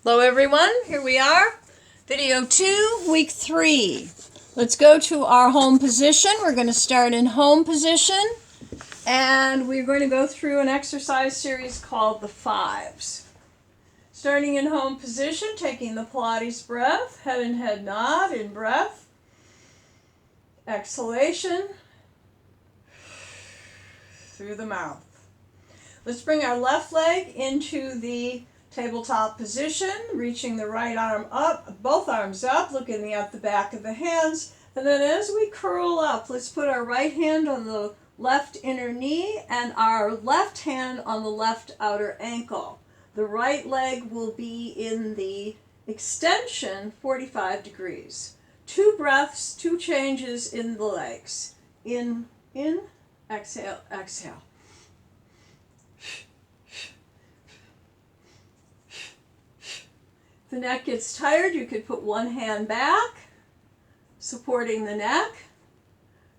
Hello everyone, here we are, video 2, week 3. Let's go to our home position. We're going to start in home position and we're going to go through an exercise series called the fives. Starting in home position, taking the Pilates breath, head and head nod in breath, exhalation through the mouth. Let's bring our left leg into the tabletop position, reaching the right arm up, both arms up, looking at the back of the hands. And then as we curl up, let's put our right hand on the left inner knee and our left hand on the left outer ankle. The right leg will be in the extension 45 degrees. 2 breaths, 2 changes in the legs. In, exhale, exhale. If the neck gets tired, you could put one hand back, supporting the neck.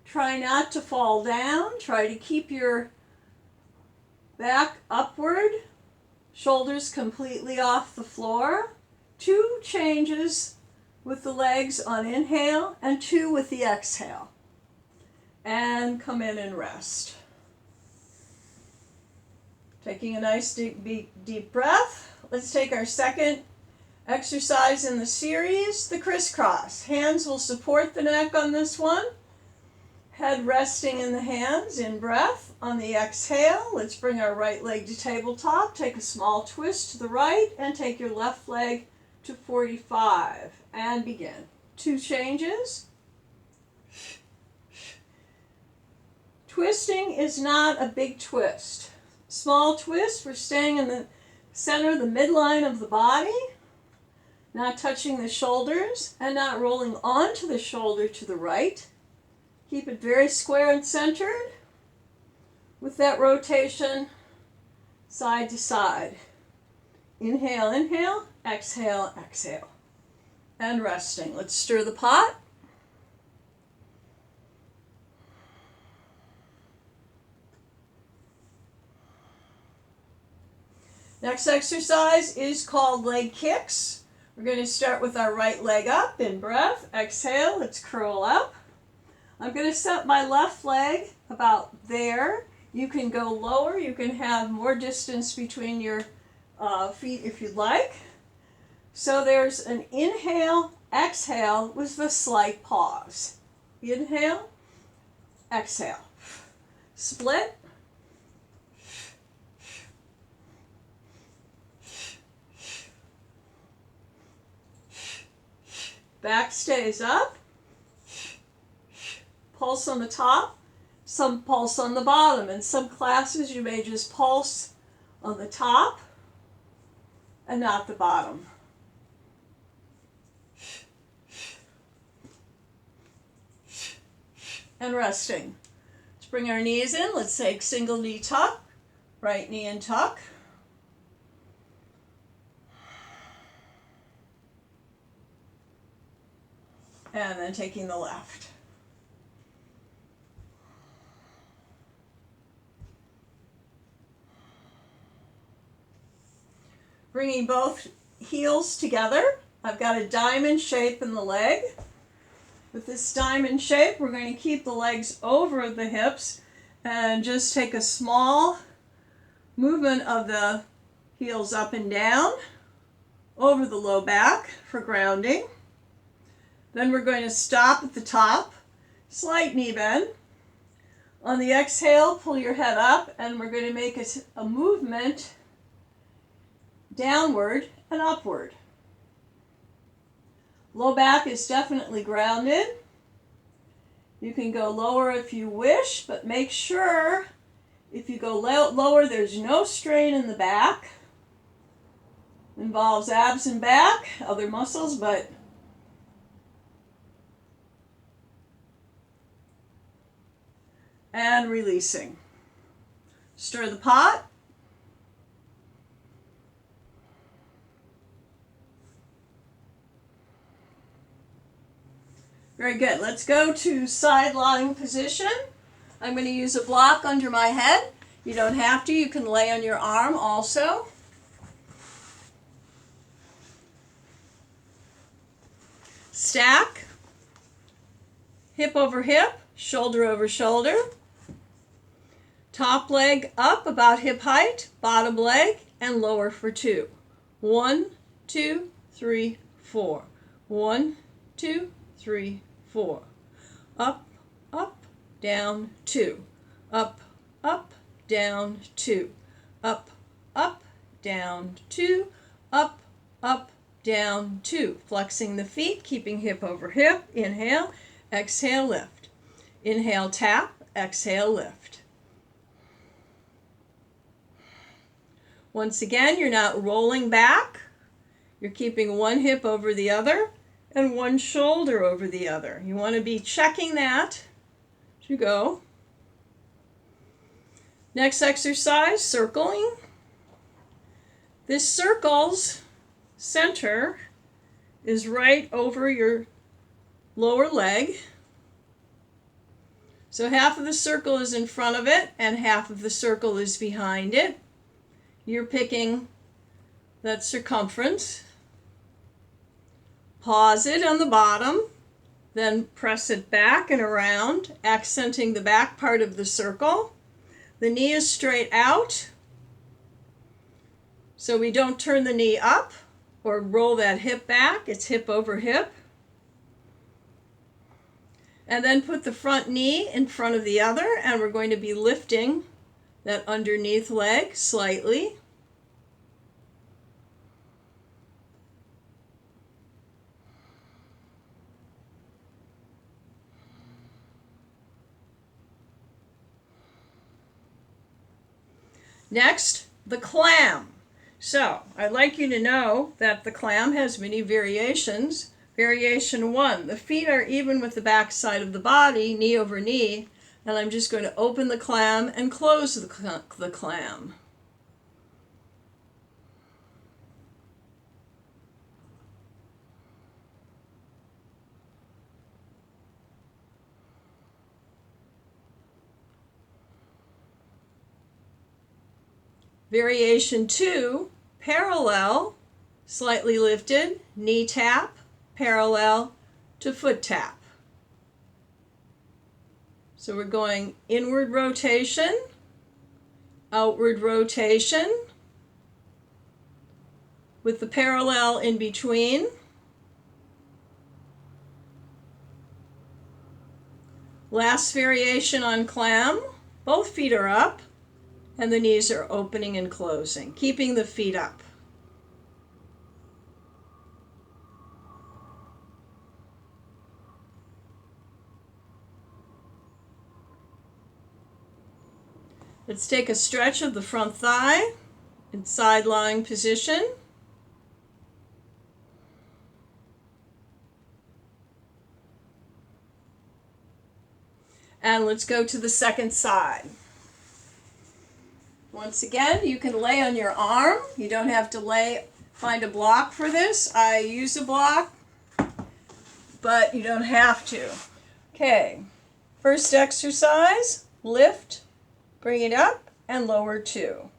Try not to fall down. Try to keep your back upward, shoulders completely off the floor. 2 changes with the legs on inhale and 2 with the exhale. And come in and rest. Taking a nice deep breath. Let's take our second exercise in the series, the crisscross. Hands will support the neck on this one. Head resting in the hands in breath. On the exhale, let's bring our right leg to tabletop. Take a small twist to the right and take your left leg to 45 and begin. 2 changes. Twisting is not a big twist. Small twist, we're staying in the center, the midline of the body. Not touching the shoulders and not rolling onto the shoulder to the right. Keep it very square and centered with that rotation side to side. Inhale, inhale, exhale, exhale. And resting. Let's stir the pot. Next exercise is called leg kicks. We're going to start with our right leg up in breath. Exhale, let's curl up. I'm going to set my left leg about there. You can go lower. You can have more distance between your feet if you'd like. So there's an inhale, exhale with a slight pause. Inhale, exhale. Split. Back stays up, pulse on the top, some pulse on the bottom. In some classes you may just pulse on the top and not the bottom. And resting. Let's bring our knees in. Let's take single knee tuck, right knee and tuck. And then taking the left. Bringing both heels together. I've got a diamond shape in the leg. With this diamond shape, we're going to keep the legs over the hips and just take a small movement of the heels up and down over the low back for grounding. Then we're going to stop at the top, slight knee bend. On the exhale, pull your head up, and we're going to make a movement downward and upward. Low back is definitely grounded. You can go lower if you wish, but make sure if you go lower, there's no strain in the back. Involves abs and back, other muscles, but and releasing. Stir the pot. Very good. Let's go to side lying position. I'm going to use a block under my head. You don't have to. You can lay on your arm also. stack, hip over hip, shoulder over shoulder. Top leg up about hip height, bottom leg, and lower for 2. 1, 2, 3, 4. 1, 2, 3, 4. Up, up, down, 2. Up, up, down, 2. Up, up, down, 2. Up, up, down, 2. Flexing the feet, keeping hip over hip. Inhale, exhale, lift. Inhale, tap, exhale, lift. Once again, you're not rolling back. You're keeping one hip over the other and one shoulder over the other. You want to be checking that as you go. Next exercise, circling. This circle's center is right over your lower leg. So half of the circle is in front of it and half of the circle is behind it. You're picking that circumference. Pause it on the bottom, then press it back and around, accenting the back part of the circle. The knee is straight out, so we don't turn the knee up or roll that hip back. It's hip over hip. And then put the front knee in front of the other, and we're going to be lifting that underneath leg slightly. Next, the clam. So, I'd like you to know that the clam has many variations. Variation 1, the feet are even with the back side of the body, knee over knee, and I'm just going to open the clam and close the clam. Variation 2, parallel, slightly lifted, knee tap, parallel to foot tap. So we're going inward rotation, outward rotation, with the parallel in between. Last variation on clam, both feet are up and the knees are opening and closing, keeping the feet up. Let's take a stretch of the front thigh in side lying position. And let's go to the second side. Once again, you can lay on your arm. You don't have to find a block for this. I use a block, but you don't have to. Okay, first exercise, lift, bring it up, and lower 2.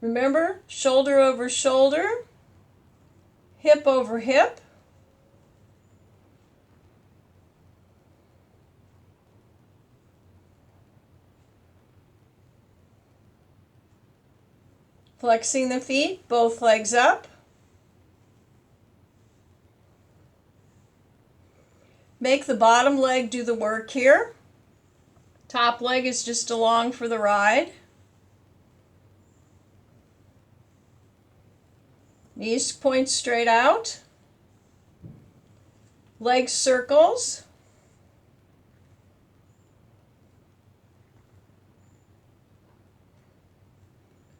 Remember, shoulder over shoulder, hip over hip. Flexing the feet, both legs up. Make the bottom leg do the work here. Top leg is just along for the ride. Knees point straight out. Leg circles.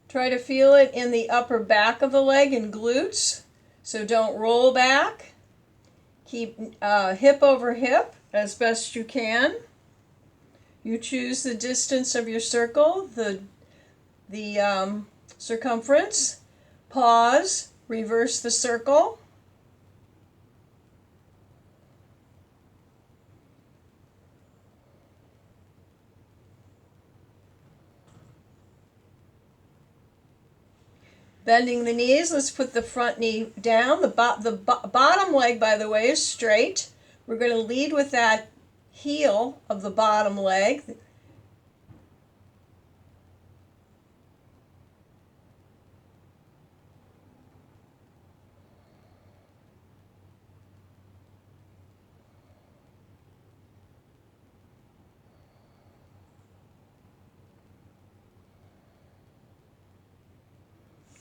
Try to feel it in the upper back of the leg and glutes, so don't roll back. Keep hip over hip as best you can. You choose the distance of your circle, the circumference. Pause, reverse the circle. Bending the knees, let's put the front knee down. The bottom leg, by the way, is straight. We're going to lead with that heel of the bottom leg.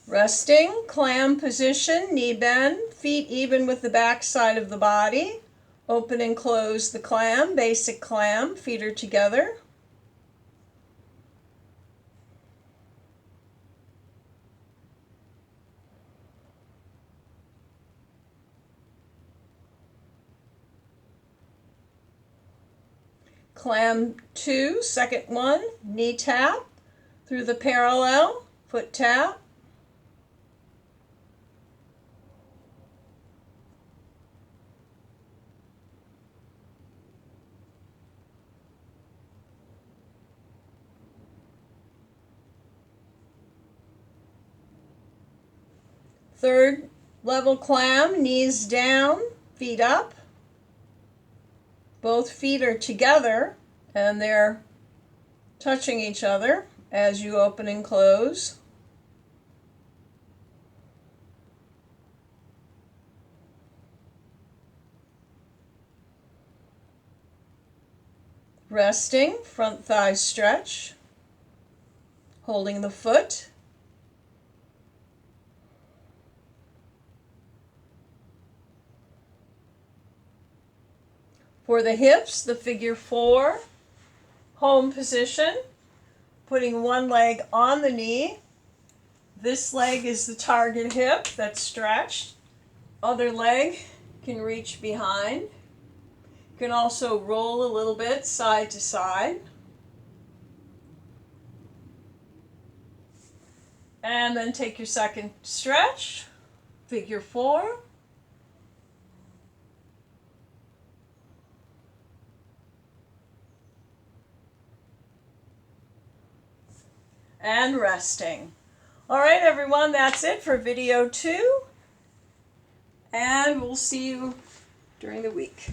Resting, clam position, knee bend, feet even with the back side of the body. Open and close the clam, basic clam, feet are together. Clam 2, second one, knee tap through the parallel, foot tap. Third level clam, knees down, feet up. Both feet are together and they're touching each other as you open and close. Resting, front thigh stretch, holding the foot. For the hips, the figure 4, home position, putting one leg on the knee. This leg is the target hip that's stretched. Other leg can reach behind. You can also roll a little bit side to side. And then take your second stretch, figure 4. And resting. All right, everyone, that's it for video 2. And we'll see you during the week.